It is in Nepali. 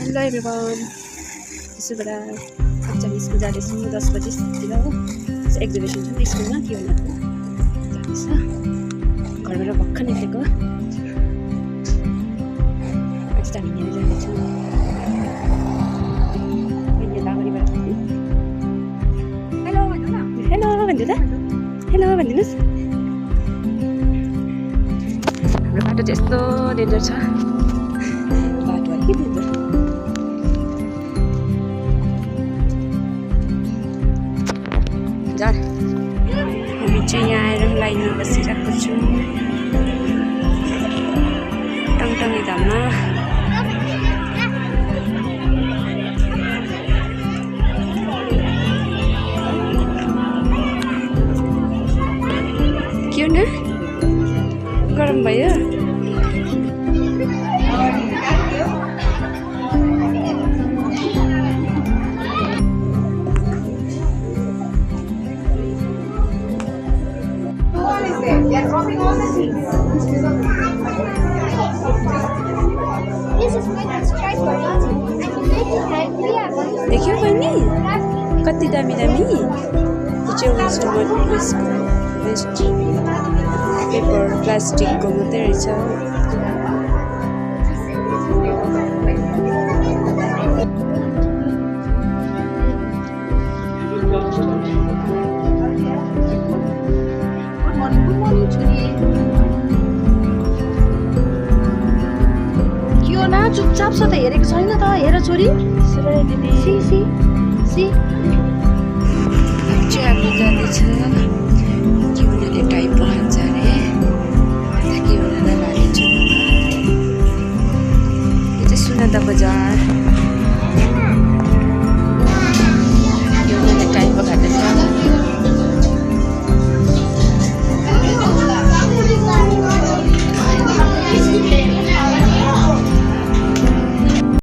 हेलो एभ्रिवान, त्यसो बेला हामी स्कुल जाँदैछौँ 10 बजीतिर हो। एक्जिबिसन छ नि स्कुलमा, के होला जाँदैछ। घरबाट भर्खर निक्लेको आज हामी यहाँ जाँदैछौँ। हेलो भन्नु त, हेलो भनिदिनुहोस्। हाम्रो बाटो चाहिँ यस्तो डेन्जर छ, बाटो अलिक डेन्जर। हामी चाहिँ यहाँ आएर लाइनमा बसिरहेको छौँ टङटङे धाममा। के हो न गरम भयो? They're dropping all the things. This is my subscribe button. And you need to help me out. देख्यौ बहिनी कति दामी दामी? यो चाहिँ वेस्ट पेपर प्लास्टिकको मात्रै रहेछ। चुपचाप छ त, हेरेको छैन त? हेर छोरी, सी सी सी चाहिँ हामी जाँदैछ। के उनीहरूले टाइपो खान्छ अरे, के उनीहरूलाई लानेछु। यो चाहिँ सुनादा बजार।